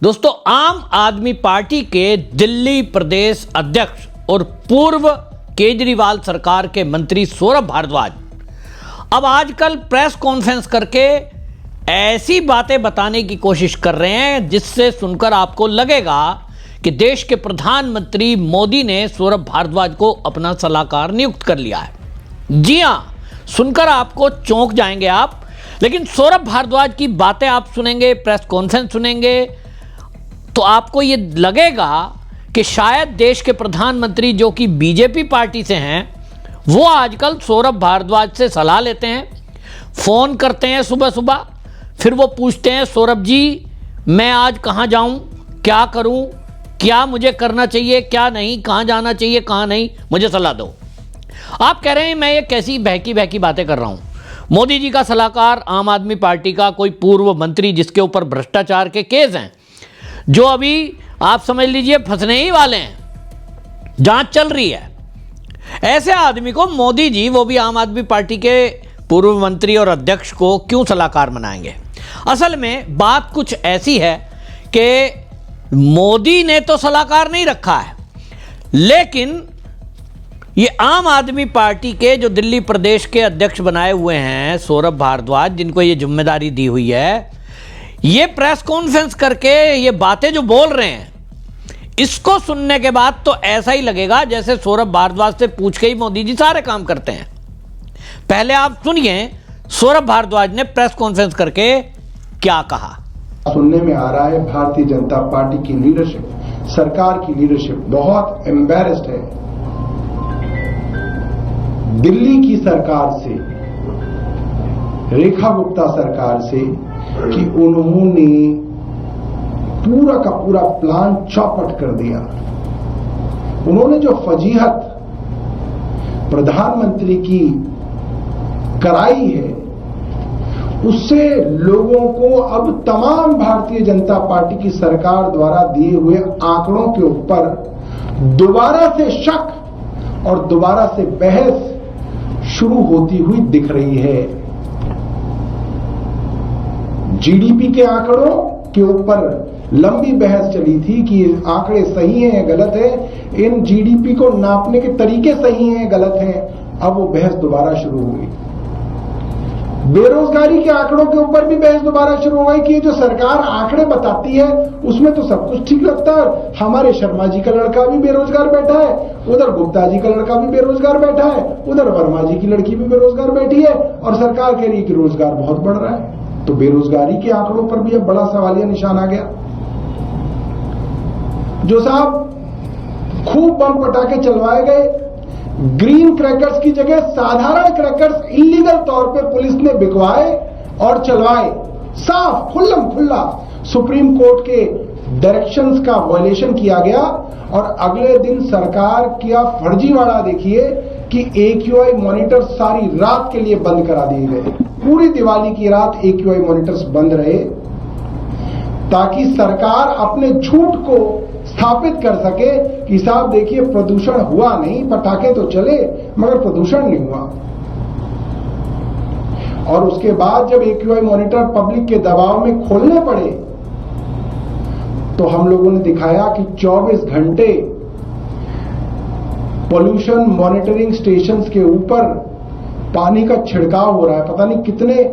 दोस्तों, आम आदमी पार्टी के दिल्ली प्रदेश अध्यक्ष और पूर्व केजरीवाल सरकार के मंत्री सौरभ भारद्वाज अब आजकल प्रेस कॉन्फ्रेंस करके ऐसी बातें बताने की कोशिश कर रहे हैं जिससे सुनकर आपको लगेगा कि देश के प्रधानमंत्री मोदी ने सौरभ भारद्वाज को अपना सलाहकार नियुक्त कर लिया है। जी हां, सुनकर आपको चौंक जाएंगे आप। लेकिन सौरभ भारद्वाज की बातें आप सुनेंगे, प्रेस कॉन्फ्रेंस सुनेंगे तो आपको ये लगेगा कि शायद देश के प्रधानमंत्री जो कि बीजेपी पार्टी से हैं वो आजकल सौरभ भारद्वाज से सलाह लेते हैं, फोन करते हैं सुबह सुबह, फिर वो पूछते हैं सौरभ जी मैं आज कहाँ जाऊं, क्या करूं, क्या मुझे करना चाहिए, क्या नहीं, कहाँ जाना चाहिए, कहाँ नहीं, मुझे सलाह दो। आप कह रहे हैं मैं ये कैसी बहकी बहकी बातें कर रहा हूं। मोदी जी का सलाहकार आम आदमी पार्टी का कोई पूर्व मंत्री जिसके ऊपर भ्रष्टाचार के केस हैं, जो अभी आप समझ लीजिए फंसने ही वाले हैं, जांच चल रही है, ऐसे आदमी को मोदी जी, वो भी आम आदमी पार्टी के पूर्व मंत्री और अध्यक्ष को क्यों सलाहकार बनाएंगे। असल में बात कुछ ऐसी है कि मोदी ने तो सलाहकार नहीं रखा है, लेकिन ये आम आदमी पार्टी के जो दिल्ली प्रदेश के अध्यक्ष बनाए हुए हैं सौरभ भारद्वाज, जिनको ये जिम्मेदारी दी हुई है, ये प्रेस कॉन्फ्रेंस करके ये बातें जो बोल रहे हैं इसको सुनने के बाद तो ऐसा ही लगेगा जैसे सौरभ भारद्वाज से पूछ के ही मोदी जी सारे काम करते हैं। पहले आप सुनिए सौरभ भारद्वाज ने प्रेस कॉन्फ्रेंस करके क्या कहा। सुनने में आ रहा है भारतीय जनता पार्टी की लीडरशिप, सरकार की लीडरशिप बहुत एम्बैरेस्ड है दिल्ली की सरकार से, रेखा गुप्ता सरकार से, कि उन्होंने पूरा का पूरा प्लान चौपट कर दिया। उन्होंने जो फजीहत प्रधानमंत्री की कराई है उससे लोगों को अब तमाम भारतीय जनता पार्टी की सरकार द्वारा दिए हुए आंकड़ों के ऊपर दोबारा से शक और दोबारा से बहस शुरू होती हुई दिख रही है। जीडीपी के आंकड़ों के ऊपर लंबी बहस चली थी कि ये आंकड़े सही हैं या गलत है, इन जीडीपी को नापने के तरीके सही हैं या गलत हैं। अब वो बहस दोबारा शुरू हो गई। बेरोजगारी के आंकड़ों के ऊपर भी बहस दोबारा शुरू हो गई कि ये जो सरकार आंकड़े बताती है उसमें तो सब कुछ ठीक लगता है, हमारे शर्मा जी का लड़का भी बेरोजगार बैठा है, उधर गुप्ता जी का लड़का भी बेरोजगार बैठा है, उधर वर्मा जी की लड़की भी बेरोजगार बैठी है, और सरकार कह रही है कि रोजगार बहुत बढ़ रहा है। तो बेरोजगारी के आंकड़ों पर भी अब बड़ा सवालिया निशान आ गया। जो साहब खूब बम पटाखे चलवाए गए, ग्रीन क्रैकर्स की जगह साधारण क्रैकर्स इलीगल तौर पे पुलिस ने बिकवाए और चलवाए, साफ खुल्लम खुल्ला सुप्रीम कोर्ट के डायरेक्शंस का वायलेशन किया गया। और अगले दिन सरकार किया फर्जीवाड़ा देखिए कि AQI मॉनिटर सारी रात के लिए बंद करा दिए गए। पूरी दिवाली की रात AQI मॉनिटर्स बंद रहे ताकि सरकार अपने झूठ को स्थापित कर सके कि साहब देखिए प्रदूषण हुआ नहीं, पटाखे तो चले मगर प्रदूषण नहीं हुआ। और उसके बाद जब AQI मॉनिटर पब्लिक के दबाव में खोलने पड़े तो हम लोगों ने दिखाया कि 24 घंटे पोल्यूशन मॉनिटरिंग स्टेशंस के ऊपर पानी का छिड़काव हो रहा है। पता नहीं कितने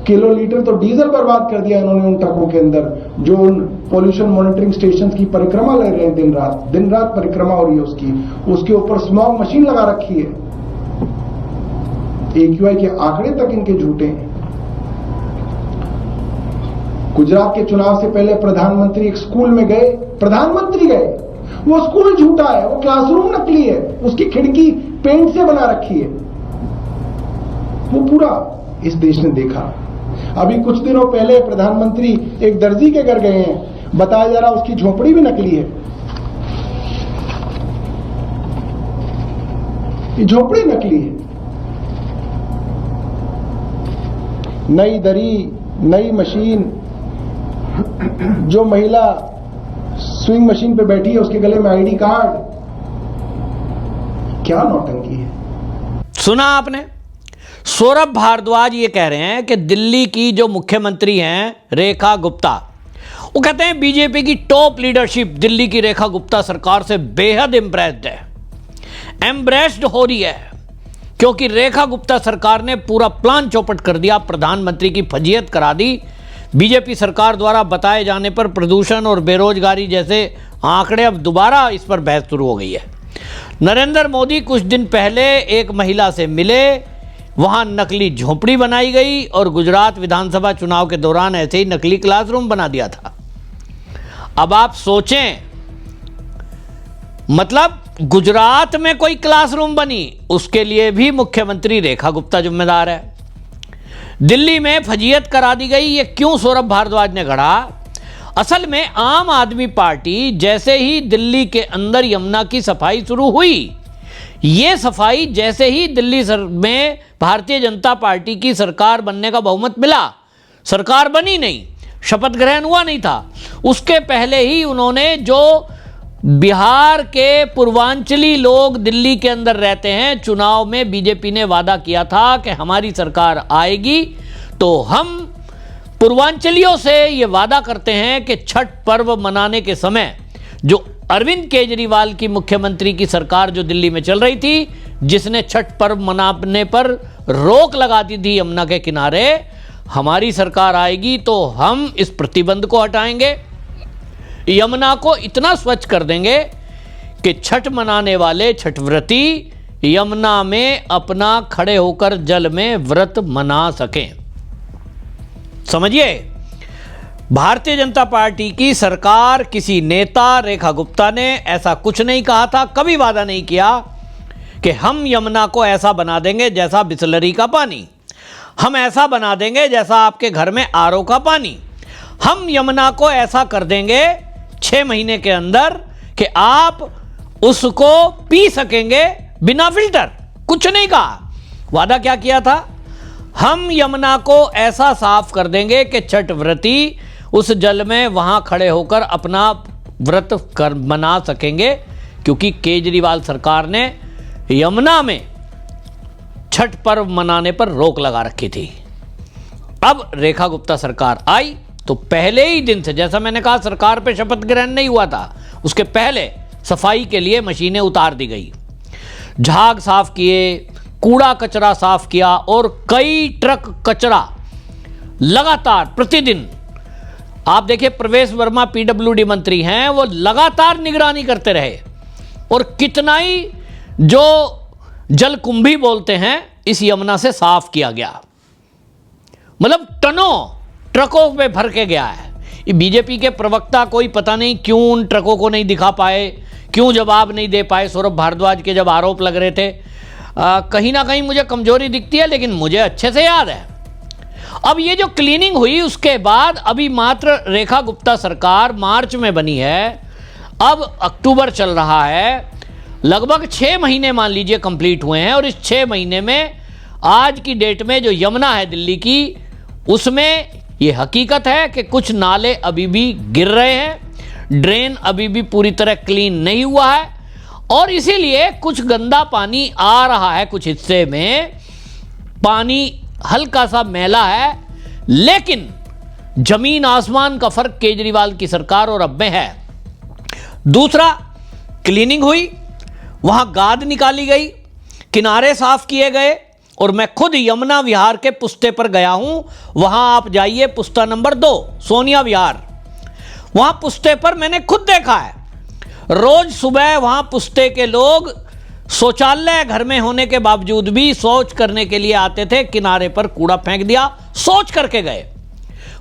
किलोलीटर तो डीजल बर्बाद कर दिया इन्होंने उन ट्रकों के अंदर जो उन पोल्यूशन मॉनिटरिंग स्टेशंस की परिक्रमा ले रहे हैं। दिन रात परिक्रमा हो रही है उसके ऊपर स्मॉग मशीन लगा रखी है। AQI के आंकड़े तक इनके झूठे हैं। गुजरात के चुनाव से पहले प्रधानमंत्री एक स्कूल में गए, प्रधानमंत्री गए, वो स्कूल झूठा है, वो क्लासरूम नकली है, उसकी खिड़की पेंट से बना रखी है। वो पूरा इस देश ने देखा। अभी कुछ दिनों पहले प्रधानमंत्री एक दर्जी के घर गए हैं, बताया जा रहा उसकी झोपड़ी भी नकली है। ये झोपड़ी नकली है। नई दरी, नई मशीन, जो महिला स्विंग मशीन पे बैठी है उसके गले में ID कार्ड। क्या नौटंकी है। सुना आपने, सौरभ भारद्वाज ये कह रहे हैं कि दिल्ली की जो मुख्यमंत्री हैं रेखा गुप्ता, वो कहते हैं बीजेपी की टॉप लीडरशिप दिल्ली की रेखा गुप्ता सरकार से बेहद इम्प्रेस्ड है, एम्ब्रेस्ड हो रही है, क्योंकि रेखा गुप्ता सरकार ने पूरा प्लान चौपट कर दिया, प्रधानमंत्री की फजीहत करा दी। बीजेपी सरकार द्वारा बताए जाने पर प्रदूषण और बेरोजगारी जैसे आंकड़े, अब दोबारा इस पर बहस शुरू हो गई है। नरेंद्र मोदी कुछ दिन पहले एक महिला से मिले, वहां नकली झोपड़ी बनाई गई और गुजरात विधानसभा चुनाव के दौरान ऐसे ही नकली क्लासरूम बना दिया था। अब आप सोचें, मतलब गुजरात में कोई क्लासरूम बनी, उसके लिए भी मुख्यमंत्री रेखा गुप्ता जिम्मेदार है। दिल्ली में फजीहत करा दी गई, ये क्यों सौरभ भारद्वाज ने गढ़ा? असल में आम आदमी पार्टी जैसे ही दिल्ली के अंदर यमुना की सफाई शुरू हुई, ये सफाई जैसे ही दिल्ली में भारतीय जनता पार्टी की सरकार बनने का बहुमत मिला, सरकार बनी नहीं, शपथ ग्रहण हुआ नहीं था, उसके पहले ही उन्होंने, जो बिहार के पूर्वांचली लोग दिल्ली के अंदर रहते हैं, चुनाव में बीजेपी ने वादा किया था कि हमारी सरकार आएगी तो हम पूर्वांचलियों से ये वादा करते हैं कि छठ पर्व मनाने के समय जो अरविंद केजरीवाल की मुख्यमंत्री की सरकार जो दिल्ली में चल रही थी, जिसने छठ पर्व मनाने पर रोक लगा दी थी यमुना के किनारे, हमारी सरकार आएगी तो हम इस प्रतिबंध को हटाएंगे, यमुना को इतना स्वच्छ कर देंगे कि छठ मनाने वाले छठव्रती यमुना में अपना खड़े होकर जल में व्रत मना सकें। समझिए, भारतीय जनता पार्टी की सरकार, किसी नेता रेखा गुप्ता ने ऐसा कुछ नहीं कहा था, कभी वादा नहीं किया कि हम यमुना को ऐसा बना देंगे जैसा बिसलरी का पानी, हम ऐसा बना देंगे जैसा आपके घर में आरओ का पानी, हम यमुना को ऐसा कर देंगे 6 महीने के अंदर कि आप उसको पी सकेंगे बिना फिल्टर। कुछ नहीं कहा। वादा क्या किया था? हम यमुना को ऐसा साफ कर देंगे कि छठ व्रती उस जल में वहां खड़े होकर अपना व्रत कर मना सकेंगे, क्योंकि केजरीवाल सरकार ने यमुना में छठ पर्व मनाने पर रोक लगा रखी थी। अब रेखा गुप्ता सरकार आई तो पहले ही दिन से, जैसा मैंने कहा, सरकार पे शपथ ग्रहण नहीं हुआ था, उसके पहले सफाई के लिए मशीनें उतार दी गई, झाग साफ किए, कूड़ा कचरा साफ किया और कई ट्रक कचरा लगातार प्रतिदिन, आप देखिए प्रवेश वर्मा पीडब्ल्यूडी मंत्री हैं, वो लगातार निगरानी करते रहे और कितना ही जो जलकुंभी बोलते हैं इस यमुना से साफ किया गया, मतलब टनों ट्रकों पे भर के गया है। ये बीजेपी के प्रवक्ता कोई पता नहीं क्यों उन ट्रकों को नहीं दिखा पाए, क्यों जवाब नहीं दे पाए सौरभ भारद्वाज के जब आरोप लग रहे थे। कहीं ना कहीं मुझे कमजोरी दिखती है, लेकिन मुझे अच्छे से याद है। अब ये जो क्लीनिंग हुई उसके बाद अभी मात्र रेखा गुप्ता सरकार मार्च में बनी है, अब अक्टूबर चल रहा है, लगभग 6 महीने मान लीजिए कंप्लीट हुए हैं और इस 6 महीने में आज की डेट में जो यमुना है दिल्ली की, उसमें ये हकीकत है कि कुछ नाले अभी भी गिर रहे हैं, ड्रेन अभी भी पूरी तरह क्लीन नहीं हुआ है और इसीलिए कुछ गंदा पानी आ रहा है, कुछ हिस्से में पानी हल्का सा मैला है, लेकिन जमीन आसमान का फर्क केजरीवाल की सरकार और अब में है। दूसरा, क्लीनिंग हुई, वहां गाद निकाली गई, किनारे साफ किए गए और मैं खुद यमुना विहार के पुस्ते पर गया हूं। वहां आप जाइए, पुस्ता नंबर 2 सोनिया विहार, वहां पुस्ते पर मैंने खुद देखा है, रोज सुबह वहां पुस्ते के लोग शौचालय घर में होने के बावजूद भी शौच करने के लिए आते थे, किनारे पर कूड़ा फेंक दिया, शौच करके गए,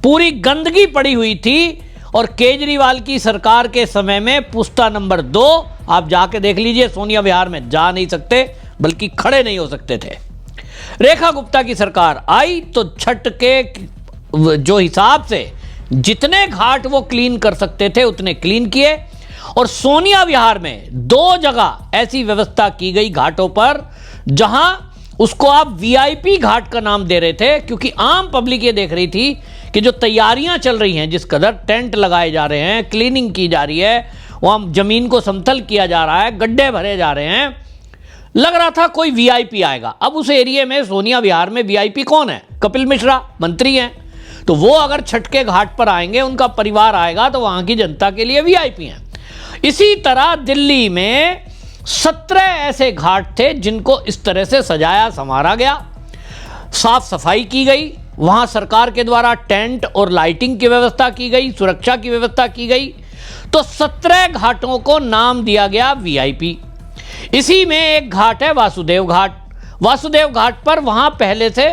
पूरी गंदगी पड़ी हुई थी। और केजरीवाल की सरकार के समय में पुस्ता नंबर 2 आप जाके देख लीजिए, सोनिया विहार में जा नहीं सकते, बल्कि खड़े नहीं हो सकते थे। रेखा गुप्ता की सरकार आई तो छठ के जो हिसाब से जितने घाट वो क्लीन कर सकते थे उतने क्लीन किए और सोनिया विहार में 2 जगह ऐसी व्यवस्था की गई घाटों पर, जहां उसको आप वीआईपी घाट का नाम दे रहे थे, क्योंकि आम पब्लिक ये देख रही थी कि जो तैयारियां चल रही हैं, जिस कदर टेंट लगाए जा रहे हैं, क्लीनिंग की जा रही है, वहां जमीन को समतल किया जा रहा है, गड्ढे भरे जा रहे हैं, लग रहा था कोई वीआईपी आएगा। अब उस एरिया में सोनिया विहार में वीआईपी कौन है? कपिल मिश्रा मंत्री हैं, तो वो अगर छठ के घाट पर आएंगे, उनका परिवार आएगा, तो वहां की जनता के लिए वीआईपी हैं। इसी तरह दिल्ली में 17 ऐसे घाट थे जिनको इस तरह से सजाया संवारा गया, साफ सफाई की गई, वहां सरकार के द्वारा टेंट और लाइटिंग की व्यवस्था की गई, सुरक्षा की व्यवस्था की गई। तो 17 घाटों को नाम दिया गया वीआईपी। इसी में एक घाट है वासुदेव घाट। वासुदेव घाट पर वहां पहले से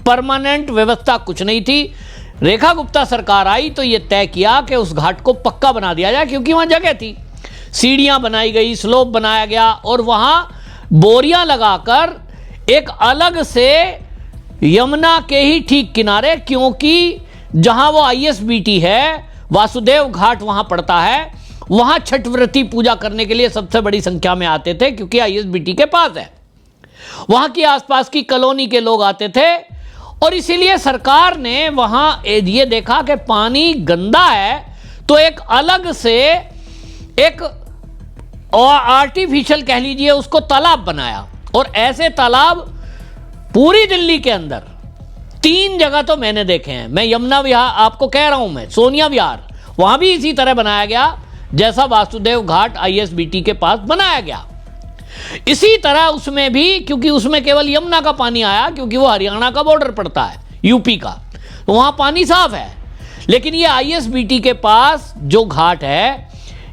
परमानेंट व्यवस्था कुछ नहीं थी। रेखा गुप्ता सरकार आई तो यह तय किया कि उस घाट को पक्का बना दिया जाए, क्योंकि वहां जगह थी। सीढ़ियां बनाई गई, स्लोप बनाया गया और वहां बोरियां लगाकर एक अलग से यमुना के ही ठीक किनारे, क्योंकि जहां वो आईएसबीटी है, वासुदेव घाट वहां पड़ता है, वहां छठ व्रती पूजा करने के लिए सबसे बड़ी संख्या में आते थे, क्योंकि आईएसबीटी के पास है। वहां की आसपास की कॉलोनी के लोग आते थे और इसीलिए सरकार ने वहां ये देखा कि पानी गंदा है, तो एक अलग से एक आर्टिफिशियल कह लीजिए उसको तालाब बनाया। और ऐसे तालाब पूरी दिल्ली के अंदर 3 जगह तो मैंने देखे हैं। मैं यमुना विहार आपको कह रहा हूं, मैं सोनिया विहार, वहां भी इसी तरह बनाया गया जैसा वासुदेव घाट आईएसबीटी के पास बनाया गया। इसी तरह उसमें भी, क्योंकि उसमें केवल यमुना का पानी आया, क्योंकि वो हरियाणा का बॉर्डर पड़ता है, यूपी का, तो वहां पानी साफ है। लेकिन ये आईएसबीटी के पास जो घाट है,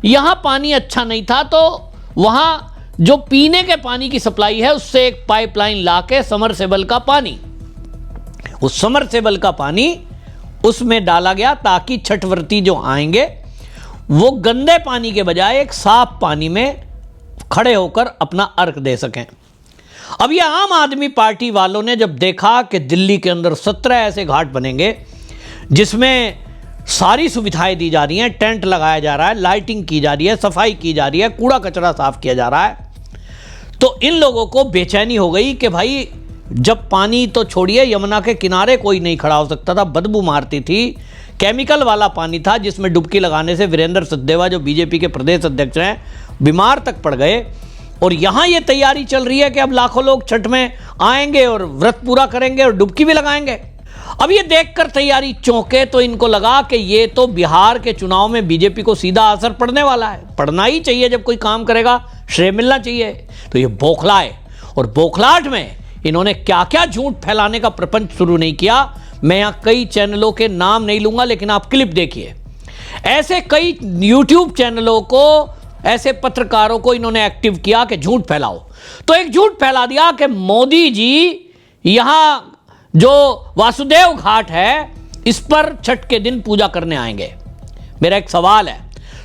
यहां पानी अच्छा नहीं था, तो वहां जो पीने के पानी की सप्लाई है उससे एक पाइपलाइन लाके समरसेबल का पानी, उस समरसेबल का पानी उसमें डाला गया, ताकि छठ व्रती जो आएंगे वो गंदे पानी के बजाय एक साफ पानी में खड़े होकर अपना अर्घ दे सकें। अब ये आम आदमी पार्टी वालों ने जब देखा कि दिल्ली के अंदर 17 ऐसे घाट बनेंगे जिसमें सारी सुविधाएं दी जा रही हैं, टेंट लगाया जा रहा है, लाइटिंग की जा रही है, सफाई की जा रही है, कूड़ा कचरा साफ किया जा रहा है, तो इन लोगों को बेचैनी हो गई कि भाई, जब पानी तो छोड़िए, यमुना के किनारे कोई नहीं खड़ा हो सकता था, बदबू मारती थी, केमिकल वाला पानी था, जिसमें डुबकी लगाने से वीरेंद्र सचदेवा जो बीजेपी के प्रदेश अध्यक्ष हैं बीमार तक पड़ गए। और यहां ये तैयारी चल रही है कि अब लाखों लोग छठ में आएंगे और व्रत पूरा करेंगे और डुबकी भी लगाएंगे। अब ये देखकर तैयारी चौंके तो इनको लगा कि ये तो बिहार के चुनाव में बीजेपी को सीधा असर पड़ने वाला है। पड़ना ही चाहिए, जब कोई काम करेगा श्रेय मिलना चाहिए। तो ये बौखलाए, और बौखलाहट में इन्होंने क्या क्या झूठ फैलाने का प्रपंच शुरू नहीं किया। मैं यहां कई चैनलों के नाम नहीं लूंगा, लेकिन आप क्लिप देखिए। ऐसे कई यूट्यूब चैनलों को, ऐसे पत्रकारों को इन्होंने एक्टिव किया कि झूठ फैलाओ। तो एक झूठ फैला दिया कि मोदी जी यहां जो वासुदेव घाट है, इस पर छठ के दिन पूजा करने आएंगे। मेरा एक सवाल है,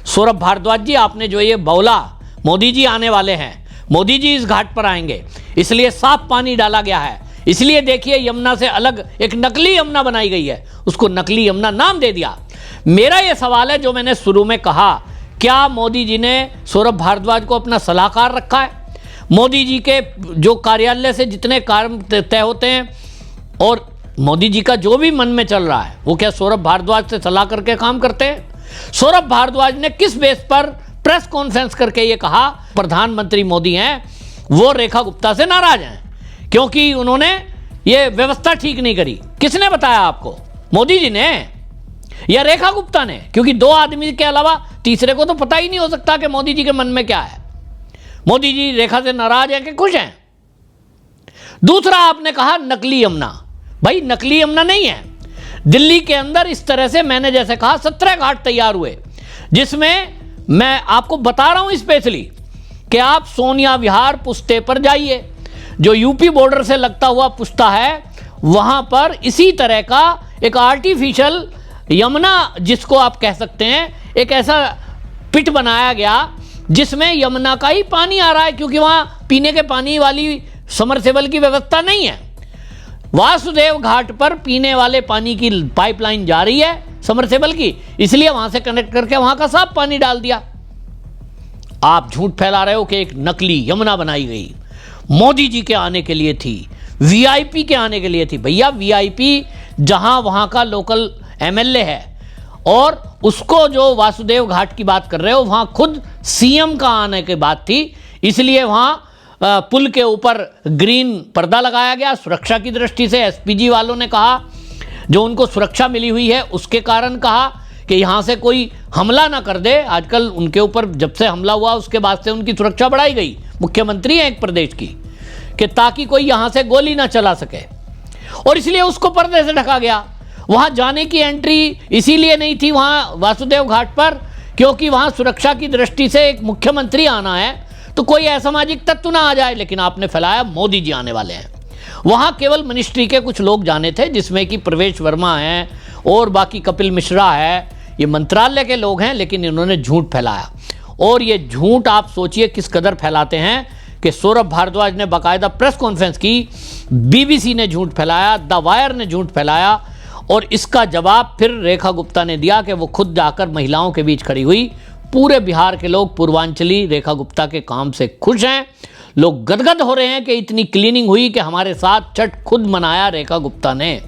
सौरभ भारद्वाज जी, आपने जो ये बोला मोदी जी आने वाले हैं, मोदी जी इस घाट पर आएंगे, इसलिए साफ पानी डाला गया है, इसलिए देखिए यमुना से अलग एक नकली यमुना बनाई गई है, उसको नकली यमुना नाम दे दिया। मेरा यह सवाल है जो मैंने शुरू में कहा, क्या मोदी जी ने सौरभ भारद्वाज को अपना सलाहकार रखा है? मोदी जी के जो कार्यालय से जितने कार्य तय होते हैं और मोदी जी का जो भी मन में चल रहा है, वो क्या सौरभ भारद्वाज से सलाह करके काम करते हैं? सौरभ भारद्वाज ने किस बेस पर प्रेस कॉन्फ्रेंस करके ये कहा प्रधानमंत्री मोदी हैं, वो रेखा गुप्ता से नाराज हैं क्योंकि उन्होंने ये व्यवस्था ठीक नहीं करी? किसने बताया आपको? मोदी जी ने या रेखा गुप्ता ने? क्योंकि 2 आदमी के अलावा तीसरे को तो पता ही नहीं हो सकता कि मोदी जी के मन में क्या है। मोदी जी रेखा से नाराज हैं कि खुश हैं? दूसरा, आपने कहा नकली यमुना। भाई नकली यमुना नहीं है। दिल्ली के अंदर इस तरह से मैंने जैसे कहा 17 घाट तैयार हुए, जिसमें मैं आपको बता रहा हूं स्पेशली कि आप सोनिया विहार पुश्ते पर जाइए, जो यूपी बॉर्डर से लगता हुआ पुश्ता है, वहां पर इसी तरह का एक आर्टिफिशियल यमुना, जिसको आप कह सकते हैं, एक ऐसा पिट बनाया गया जिसमें यमुना का ही पानी आ रहा है, क्योंकि वहां पीने के पानी वाली समरसेबल की व्यवस्था नहीं है। वासुदेव घाट पर पीने वाले पानी की पाइपलाइन जा रही है समरसेबल की, इसलिए वहां से कनेक्ट करके वहां का साफ पानी डाल दिया। आप झूठ फैला रहे हो कि एक नकली यमुना बनाई गई, मोदी जी के आने के लिए थी, वीआईपी के आने के लिए थी। भैया वीआईपी जहां वहां का लोकल एमएलए है, और उसको जो वासुदेव घाट की बात कर रहे हो, वहां खुद सीएम का आने की बात थी, इसलिए वहां पुल के ऊपर ग्रीन पर्दा लगाया गया सुरक्षा की दृष्टि से। एसपीजी वालों ने कहा जो उनको सुरक्षा मिली हुई है उसके कारण कहा कि यहाँ से कोई हमला ना कर दे। आजकल उनके ऊपर जब से हमला हुआ उसके बाद से उनकी सुरक्षा बढ़ाई गई, मुख्यमंत्री हैं एक प्रदेश की, कि ताकि कोई यहाँ से गोली ना चला सके, और इसलिए उसको पर्दे से ढका गया। वहाँ जाने की एंट्री इसीलिए नहीं थी वहाँ वासुदेव घाट पर, क्योंकि वहाँ सुरक्षा की दृष्टि से एक मुख्यमंत्री आना है तो कोई असामाजिक तत्व ना आ जाए। लेकिन आपने फैलाया मोदी जी आने वाले हैं। वहाँ केवल मिनिस्ट्री के कुछ लोग जाने थे, जिसमें कि प्रवेश वर्मा हैं और बाकी कपिल मिश्रा है, ये मंत्रालय के लोग हैं, लेकिन इन्होंने झूठ फैलाया। और ये झूठ आप सोचिए किस कदर फैलाते हैं कि सौरभ भारद्वाज ने बाकायदा प्रेस कॉन्फ्रेंस की, बीबीसी ने झूठ फैलाया, द वायर ने झूठ फैलाया, और इसका जवाब फिर रेखा गुप्ता ने दिया कि वो खुद जाकर महिलाओं के बीच खड़ी हुई। पूरे बिहार के लोग पूर्वांचली रेखा गुप्ता के काम से खुश हैं। लोग गदगद हो रहे हैं कि इतनी क्लीनिंग हुई कि हमारे साथ छठ खुद मनाया रेखा गुप्ता ने।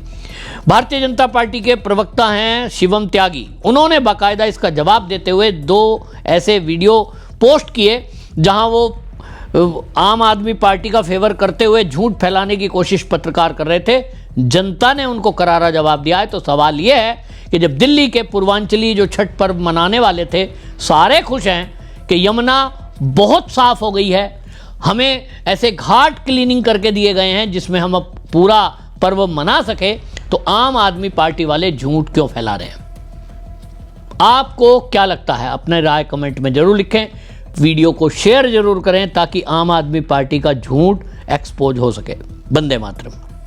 भारतीय जनता पार्टी के प्रवक्ता हैं शिवम त्यागी, उन्होंने बाकायदा इसका जवाब देते हुए 2 ऐसे वीडियो पोस्ट किए जहां वो आम आदमी पार्टी का फेवर करते हुए झूठ फैलाने की कोशिश पत्रकार कर रहे थे। जनता ने उनको करारा जवाब दिया है। तो सवाल यह है कि जब दिल्ली के पूर्वांचली जो छठ पर्व मनाने वाले थे सारे खुश हैं कि यमुना बहुत साफ हो गई है, हमें ऐसे घाट क्लीनिंग करके दिए गए हैं जिसमें हम अब पूरा पर्व मना सके, तो आम आदमी पार्टी वाले झूठ क्यों फैला रहे हैं? आपको क्या लगता है? अपने राय कमेंट में जरूर लिखें। वीडियो को शेयर जरूर करें ताकि आम आदमी पार्टी का झूठ एक्सपोज हो सके। वंदे मातरम।